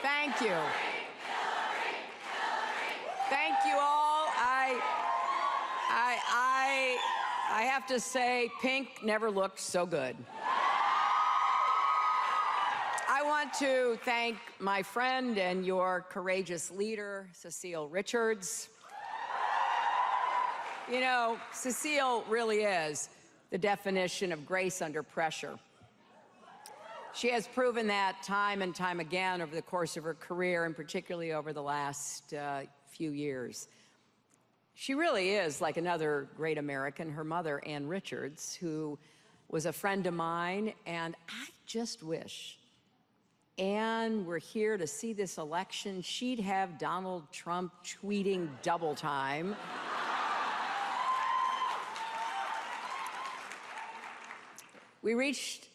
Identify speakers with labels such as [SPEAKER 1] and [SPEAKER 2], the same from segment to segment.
[SPEAKER 1] Thank you. Thank you all. I have to say, pink never looked so good. I want to thank my friend and your courageous leader, Cecile Richards. You know, Cecile really is the definition of grace under pressure. She has proven that time and time again over the course of her career, and particularly over the last few years. She really is like another great American, her mother, Ann Richards, who was a friend of mine, and I just wish Ann were here to see this election. She'd have Donald Trump tweeting double time. We reached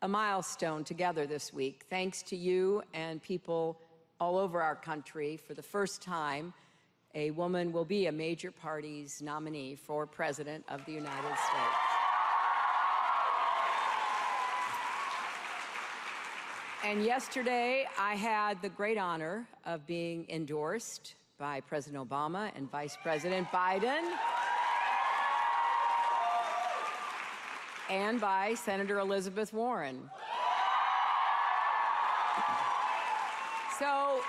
[SPEAKER 1] a milestone together this week, thanks to you and people all over our country. For the first time, a woman will be a major party's nominee for President of the United States. And yesterday, I had the great honor of being endorsed by President Obama and Vice President Biden, and by Senator Elizabeth Warren. So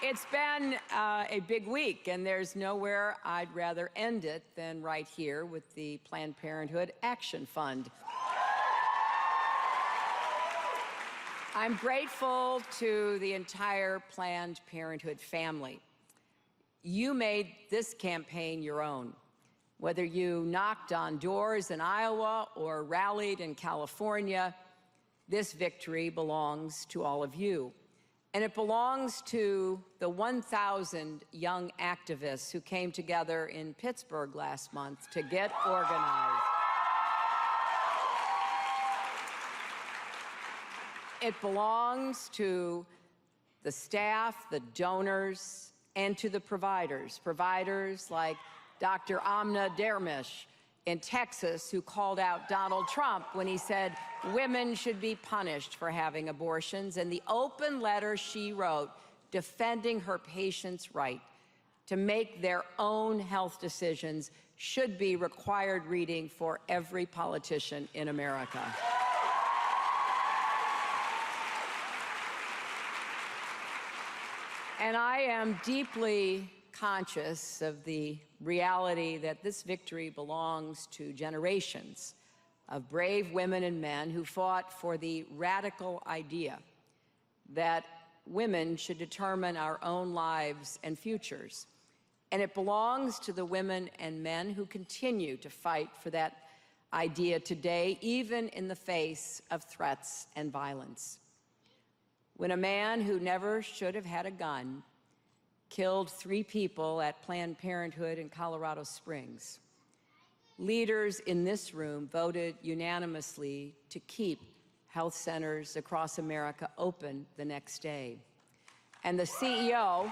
[SPEAKER 1] it's been a big week, and there's nowhere I'd rather end it than right here with the Planned Parenthood Action Fund. I'm grateful to the entire Planned Parenthood family. You made this campaign your own. Whether you knocked on doors in Iowa or rallied in California, this victory belongs to all of you. And it belongs to the 1,000 young activists who came together in Pittsburgh last month to get organized. It belongs to the staff, the donors, and to the providers like Dr. Amna Dermish in Texas, who called out Donald Trump when he said women should be punished for having abortions, and the open letter she wrote defending her patients' right to make their own health decisions should be required reading for every politician in America. And I am deeply conscious of the reality that this victory belongs to generations of brave women and men who fought for the radical idea that women should determine our own lives and futures. And it belongs to the women and men who continue to fight for that idea today, even in the face of threats and violence. When a man who never should have had a gun killed 3 people at Planned Parenthood in Colorado Springs, leaders in this room voted unanimously to keep health centers across America open the next day. And the CEO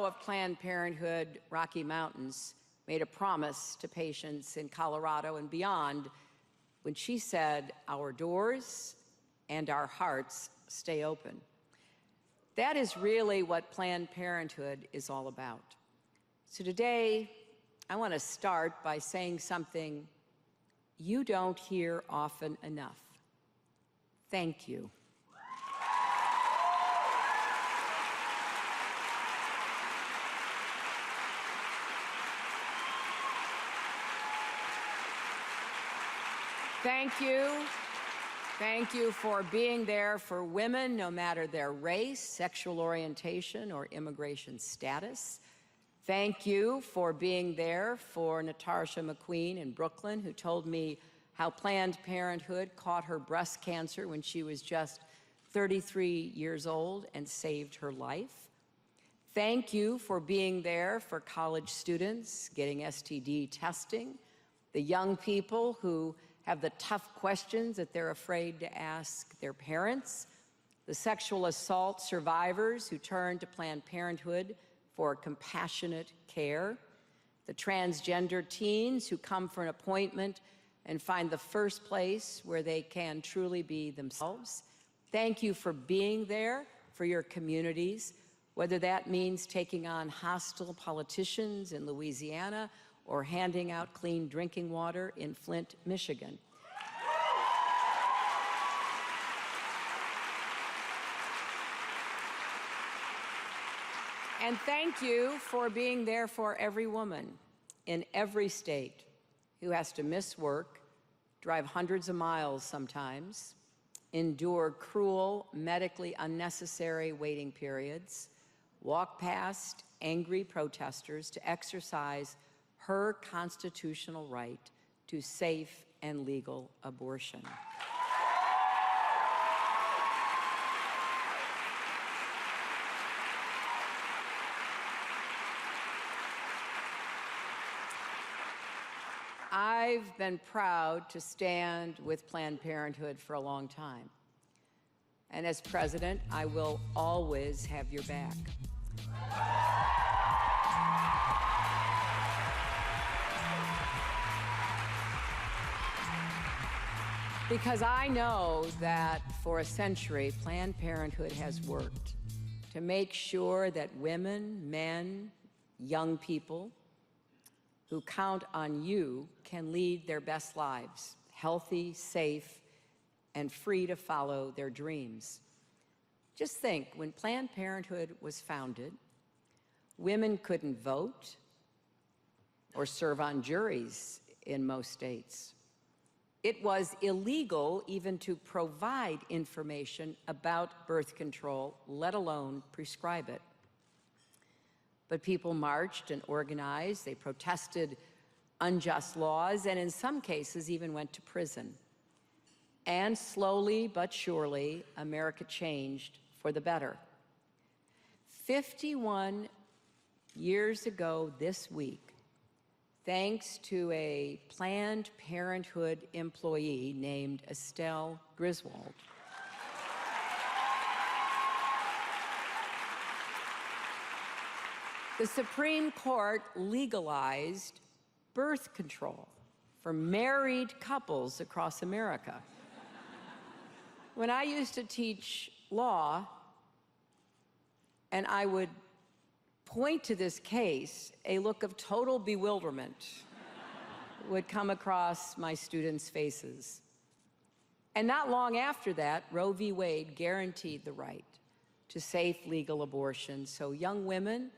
[SPEAKER 1] of Planned Parenthood Rocky Mountains made a promise to patients in Colorado and beyond when she said, "Our doors and our hearts stay open." That is really what Planned Parenthood is all about. So today, I want to start by saying something you don't hear often enough. Thank you. Thank you. Thank you for being there for women, no matter their race, sexual orientation, or immigration status. Thank you for being there for Natasha McQueen in Brooklyn, who told me how Planned Parenthood caught her breast cancer when she was just 33 years old and saved her life. Thank you for being there for college students getting STD testing, the young people who have the tough questions that they're afraid to ask their parents, the sexual assault survivors who turn to Planned Parenthood for compassionate care, the transgender teens who come for an appointment and find the first place where they can truly be themselves. Thank you for being there for your communities, whether that means taking on hostile politicians in Louisiana or handing out clean drinking water in Flint, Michigan. And thank you for being there for every woman in every state who has to miss work, drive hundreds of miles sometimes, endure cruel, medically unnecessary waiting periods, walk past angry protesters to exercise her constitutional right to safe and legal abortion. I've been proud to stand with Planned Parenthood for a long time. And as president, I will always have your back. Because I know that for a century, Planned Parenthood has worked to make sure that women, men, young people who count on you can lead their best lives, healthy, safe, and free to follow their dreams. Just think, when Planned Parenthood was founded, women couldn't vote or serve on juries in most states. It was illegal even to provide information about birth control, let alone prescribe it. But people marched and organized, they protested unjust laws, and in some cases even went to prison. And slowly but surely, America changed for the better. 51 years ago this week, thanks to a Planned Parenthood employee named Estelle Griswold, the Supreme Court legalized birth control for married couples across America. When I used to teach law, and I would point to this case, a look of total bewilderment would come across my students' faces. And not long after that, Roe v. Wade guaranteed the right to safe, legal abortion, so young women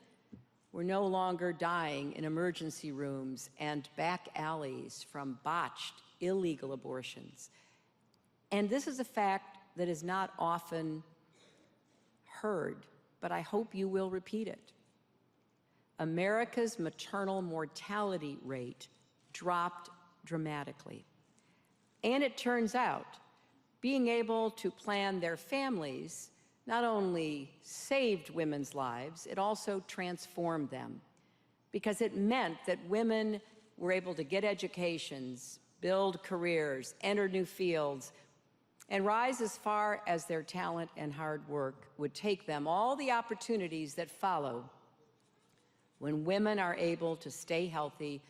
[SPEAKER 1] were no longer dying in emergency rooms and back alleys from botched, illegal abortions. And this is a fact that is not often heard, but I hope you will repeat it. America's maternal mortality rate dropped dramatically. And it turns out, being able to plan their families not only saved women's lives, it also transformed them, because it meant that women were able to get educations, build careers, enter new fields, and rise as far as their talent and hard work would take them. All the opportunities that follow when women are able to stay healthy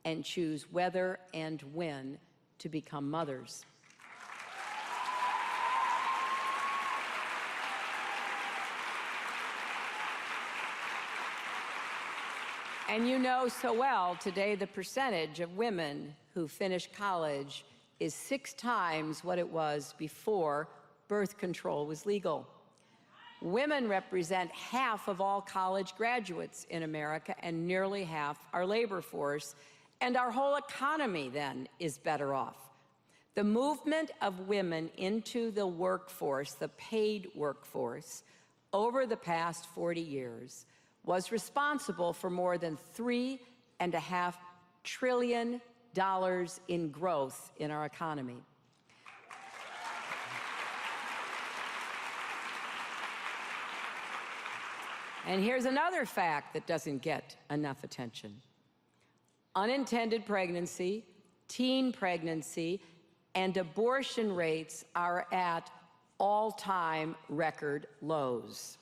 [SPEAKER 1] and choose whether and when to become mothers. And you know so well, today the percentage of women who finish college is 6 times what it was before birth control was legal. Women represent half of all college graduates in America and nearly half our labor force, and our whole economy then is better off. The movement of women into the workforce, the paid workforce, over the past 40 years was responsible for more than $3.5 trillion in growth in our economy. And here's another fact that doesn't get enough attention. Unintended pregnancy, teen pregnancy, and abortion rates are at all-time record lows.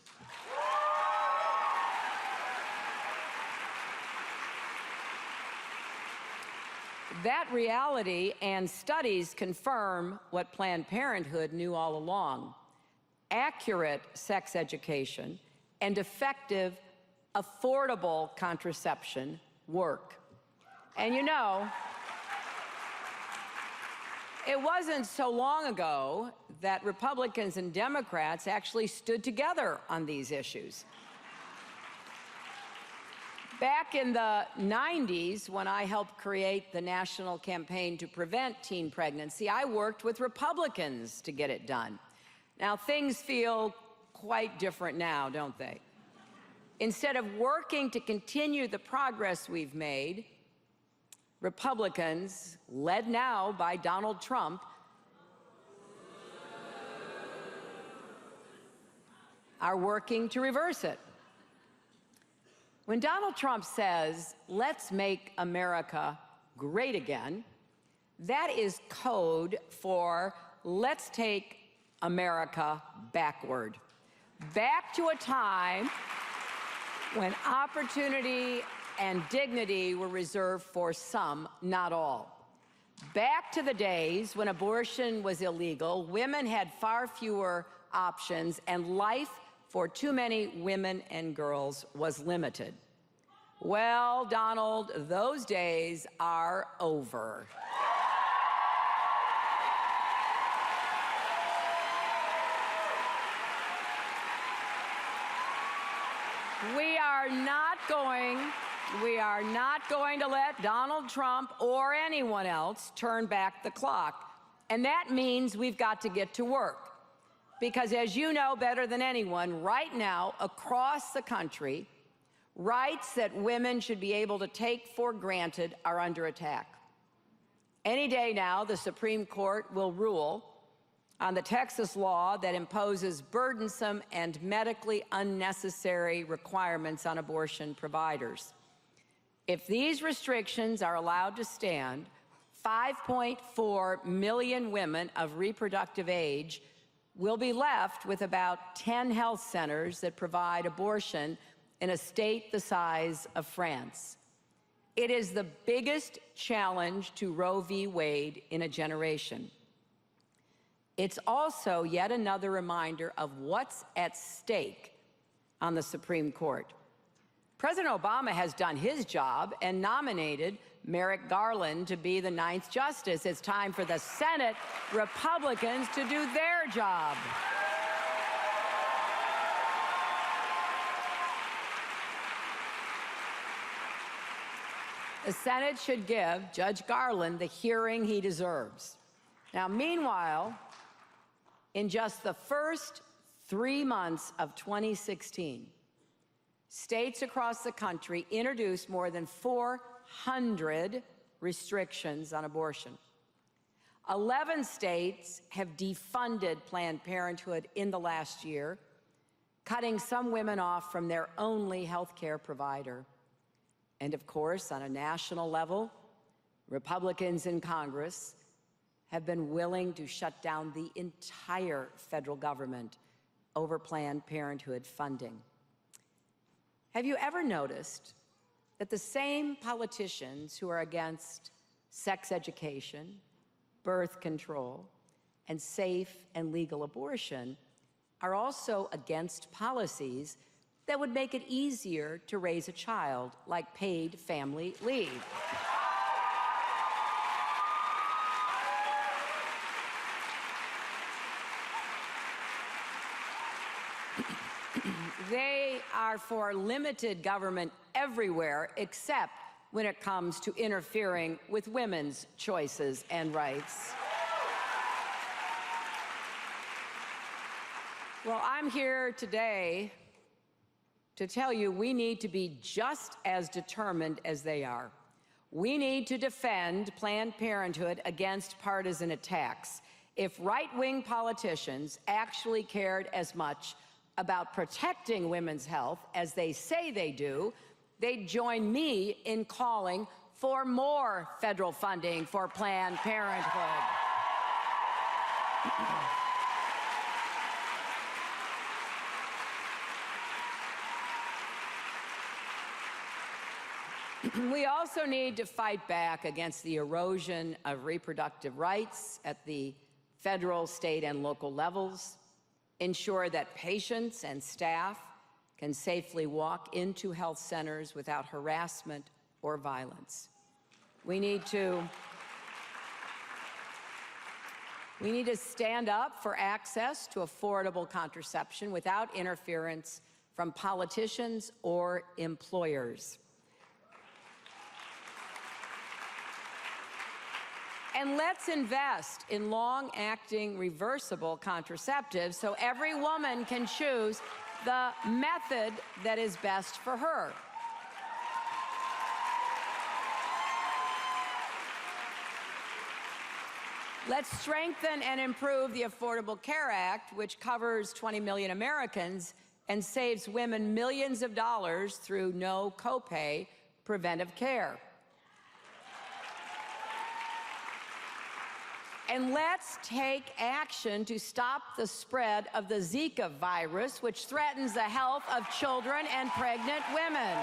[SPEAKER 1] That reality and studies confirm what Planned Parenthood knew all along. Accurate sex education and effective, affordable contraception work. And you know, it wasn't so long ago that Republicans and Democrats actually stood together on these issues. Back in the 90s, when I helped create the National Campaign to Prevent Teen Pregnancy, I worked with Republicans to get it done. Now, things feel quite different now, don't they? Instead of working to continue the progress we've made, Republicans, led now by Donald Trump, are working to reverse it. When Donald Trump says, "Let's make America great again," that is code for let's take America backward. Back to a time when opportunity and dignity were reserved for some, not all. Back to the days when abortion was illegal, women had far fewer options, and life for too many women and girls was limited. Well, Donald, those days are over. We are not going to let Donald Trump or anyone else turn back the clock. And that means we've got to get to work. Because as you know better than anyone, right now, across the country, rights that women should be able to take for granted are under attack. Any day now, the Supreme Court will rule on the Texas law that imposes burdensome and medically unnecessary requirements on abortion providers. If these restrictions are allowed to stand, 5.4 million women of reproductive age will be left with about 10 health centers that provide abortion in a state the size of France. It is the biggest challenge to Roe v. Wade in a generation. It's also yet another reminder of what's at stake on the Supreme Court. President Obama has done his job and nominated Merrick Garland to be the 9th Justice. It's time for the Senate Republicans to do their job. The Senate should give Judge Garland the hearing he deserves. Now, meanwhile, in just the first 3 months of 2016, states across the country introduced more than 400 restrictions on abortion. 11 states have defunded Planned Parenthood in the last year, cutting some women off from their only health care provider. And of course, on a national level, Republicans in Congress have been willing to shut down the entire federal government over Planned Parenthood funding. Have you ever noticed that the same politicians who are against sex education, birth control, and safe and legal abortion are also against policies that would make it easier to raise a child, like paid family leave? They are for limited government everywhere, except when it comes to interfering with women's choices and rights. Well, I'm here today to tell you we need to be just as determined as they are. We need to defend Planned Parenthood against partisan attacks. If right-wing politicians actually cared as much about protecting women's health as they say they do, they'd join me in calling for more federal funding for Planned Parenthood. We also need to fight back against the erosion of reproductive rights at the federal, state, and local levels, ensure that patients and staff can safely walk into health centers without harassment or violence. We need to stand up for access to affordable contraception without interference from politicians or employers. And let's invest in long-acting reversible contraceptives so every woman can choose the method that is best for her. Let's strengthen and improve the Affordable Care Act, which covers 20 million Americans and saves women millions of dollars through no copay preventive care. And let's take action to stop the spread of the Zika virus, which threatens the health of children and pregnant women.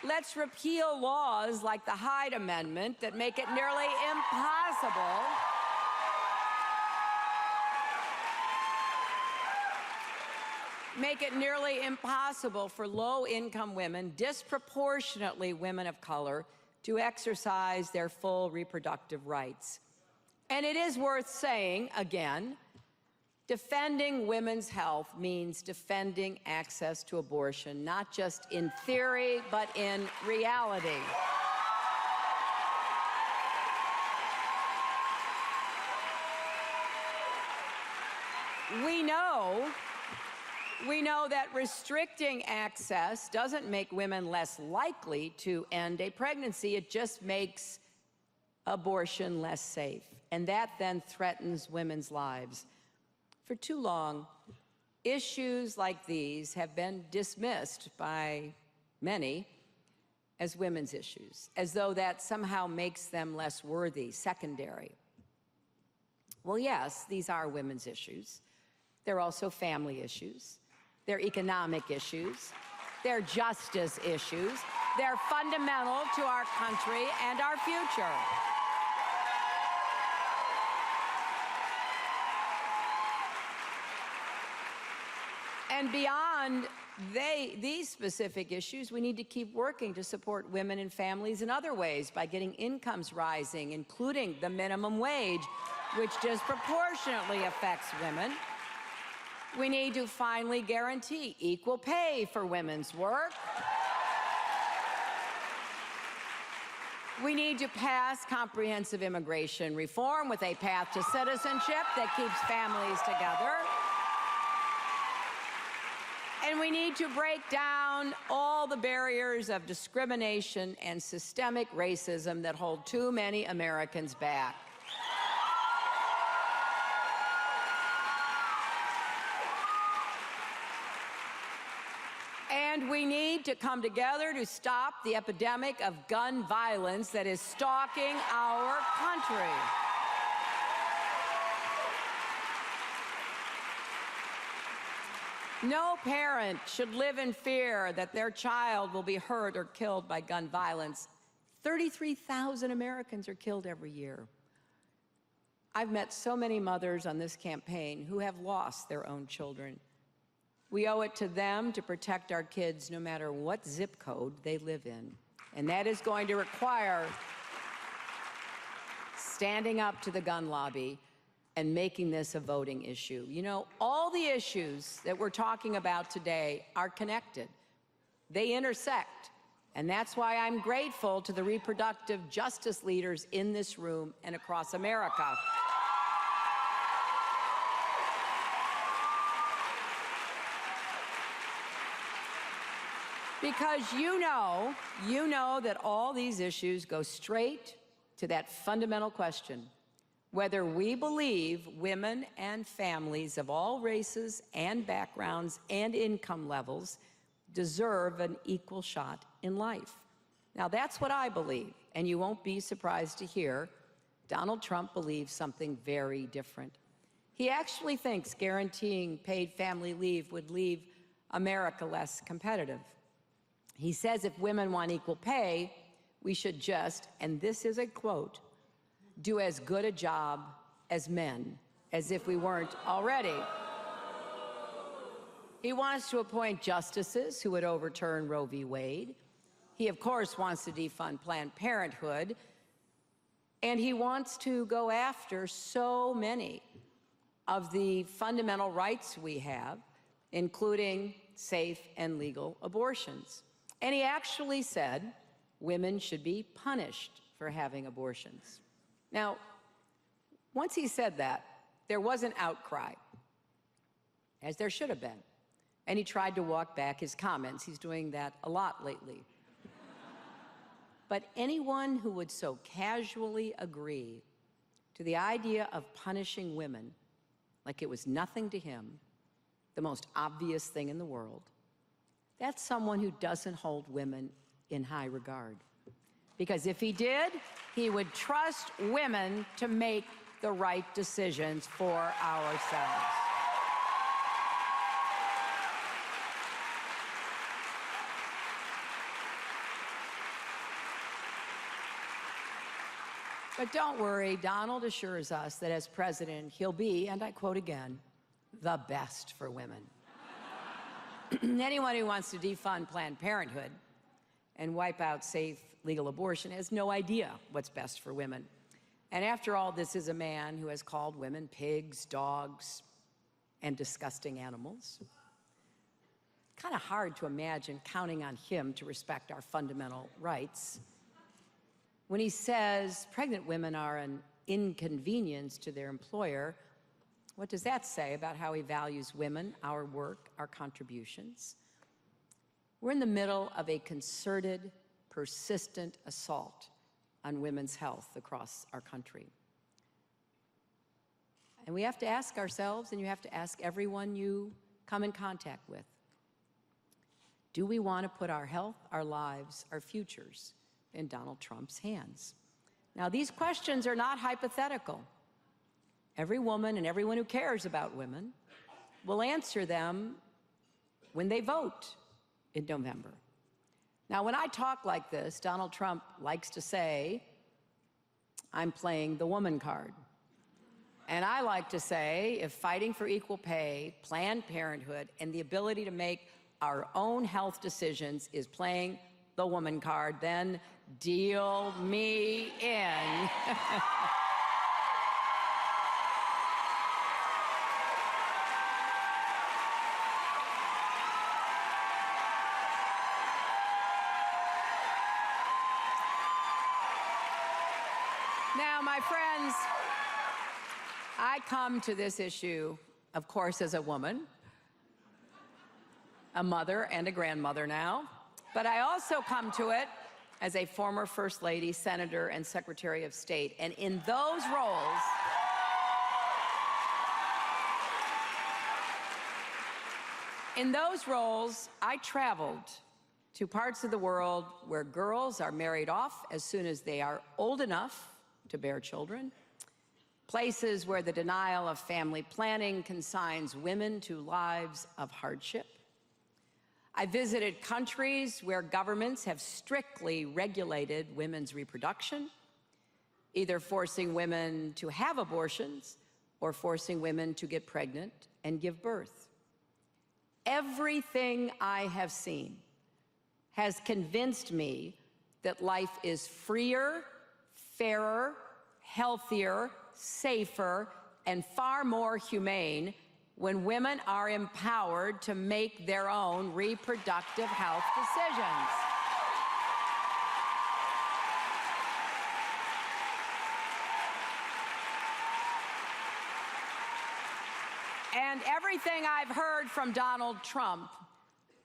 [SPEAKER 1] Let's repeal laws like the Hyde Amendment that make it nearly impossible for low-income women, disproportionately women of color, to exercise their full reproductive rights. And it is worth saying, again, defending women's health means defending access to abortion, not just in theory, but in reality. We know that restricting access doesn't make women less likely to end a pregnancy. It just makes abortion less safe. And that then threatens women's lives. For too long, issues like these have been dismissed by many as women's issues, as though that somehow makes them less worthy, secondary. Well, yes, these are women's issues. They're also family issues. They're economic issues. They're justice issues. They're fundamental to our country and our future. And beyond these specific issues, we need to keep working to support women and families in other ways by getting incomes rising, including the minimum wage, which disproportionately affects women. We need to finally guarantee equal pay for women's work. We need to pass comprehensive immigration reform with a path to citizenship that keeps families together. And we need to break down all the barriers of discrimination and systemic racism that hold too many Americans back. And we need to come together to stop the epidemic of gun violence that is stalking our country. No parent should live in fear that their child will be hurt or killed by gun violence. 33,000 Americans are killed every year. I've met so many mothers on this campaign who have lost their own children. We owe it to them to protect our kids no matter what zip code they live in. And that is going to require standing up to the gun lobby and making this a voting issue. You know, all the issues that we're talking about today are connected. They intersect. And that's why I'm grateful to the reproductive justice leaders in this room and across America. Because you know that all these issues go straight to that fundamental question: whether we believe women and families of all races and backgrounds and income levels deserve an equal shot in life. Now, that's what I believe, and you won't be surprised to hear Donald Trump believes something very different. He actually thinks guaranteeing paid family leave would leave America less competitive. He says if women want equal pay, we should just, and this is a quote, do as good a job as men, as if we weren't already. He wants to appoint justices who would overturn Roe v. Wade. He, of course, wants to defund Planned Parenthood. And he wants to go after so many of the fundamental rights we have, including safe and legal abortions. And he actually said women should be punished for having abortions. Now, once he said that, there was an outcry, as there should have been. And he tried to walk back his comments. He's doing that a lot lately. But anyone who would so casually agree to the idea of punishing women like it was nothing to him, the most obvious thing in the world, that's someone who doesn't hold women in high regard. Because if he did, he would trust women to make the right decisions for ourselves. But don't worry, Donald assures us that as president, he'll be, and I quote again, the best for women. Anyone who wants to defund Planned Parenthood and wipe out safe, legal abortion has no idea what's best for women. And after all, this is a man who has called women pigs, dogs, and disgusting animals. Kind of hard to imagine counting on him to respect our fundamental rights. When he says pregnant women are an inconvenience to their employer, what does that say about how he values women, our work, our contributions? We're in the middle of a concerted, persistent assault on women's health across our country. And we have to ask ourselves, and you have to ask everyone you come in contact with, do we want to put our health, our lives, our futures in Donald Trump's hands? Now, these questions are not hypothetical. Every woman and everyone who cares about women will answer them when they vote in November. Now, when I talk like this, Donald Trump likes to say, I'm playing the woman card. And I like to say, if fighting for equal pay, Planned Parenthood, and the ability to make our own health decisions is playing the woman card, then deal me in. Now, my friends, I come to this issue, of course, as a woman, a mother and a grandmother now, but I also come to it as a former First Lady, Senator, and Secretary of State. And in those roles, I traveled to parts of the world where girls are married off as soon as they are old enough to bear children, places where the denial of family planning consigns women to lives of hardship. I visited countries where governments have strictly regulated women's reproduction, either forcing women to have abortions or forcing women to get pregnant and give birth. Everything I have seen has convinced me that life is freer, fairer, healthier, safer, and far more humane when women are empowered to make their own reproductive health decisions. And everything I've heard from Donald Trump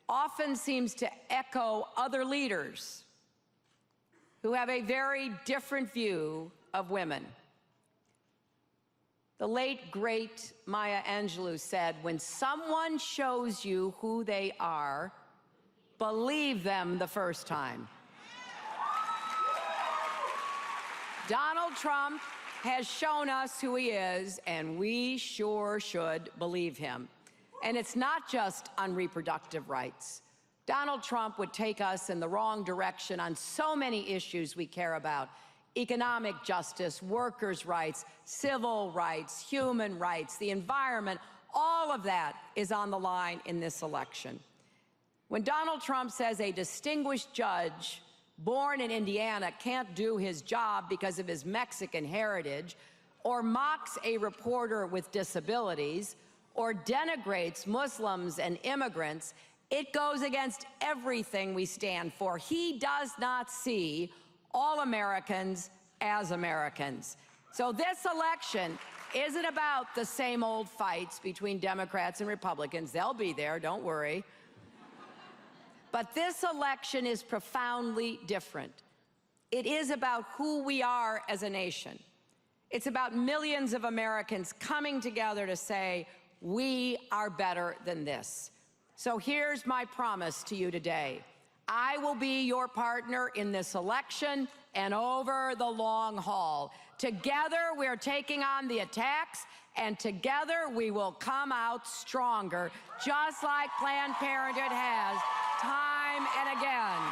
[SPEAKER 1] often seems to echo other leaders who have a very different view of women. The late, great Maya Angelou said, when someone shows you who they are, believe them the first time. Donald Trump has shown us who he is, and we sure should believe him. And it's not just on reproductive rights. Donald Trump would take us in the wrong direction on so many issues we care about: economic justice, workers' rights, civil rights, human rights, the environment. All of that is on the line in this election. When Donald Trump says a distinguished judge born in Indiana can't do his job because of his Mexican heritage, or mocks a reporter with disabilities, or denigrates Muslims and immigrants, it goes against everything we stand for. He does not see all Americans as Americans. So this election isn't about the same old fights between Democrats and Republicans. They'll be there, don't worry. But this election is profoundly different. It is about who we are as a nation. It's about millions of Americans coming together to say, we are better than this. So here's my promise to you today. I will be your partner in this election and over the long haul. Together, we're taking on the attacks, and together we will come out stronger, just like Planned Parenthood has time and again.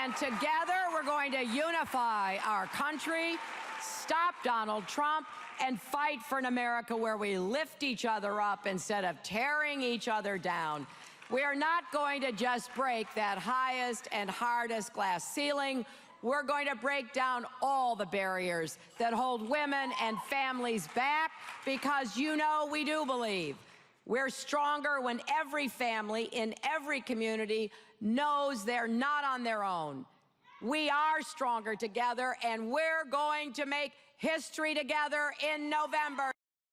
[SPEAKER 1] And together, we're going to unify our country, stop Donald Trump, and fight for an America where we lift each other up instead of tearing each other down. We are not going to just break that highest and hardest glass ceiling. We're going to break down all the barriers that hold women and families back, because you know we do believe we're stronger when every family in every community knows they're not on their own. We are stronger together, and we're going to make history together in November.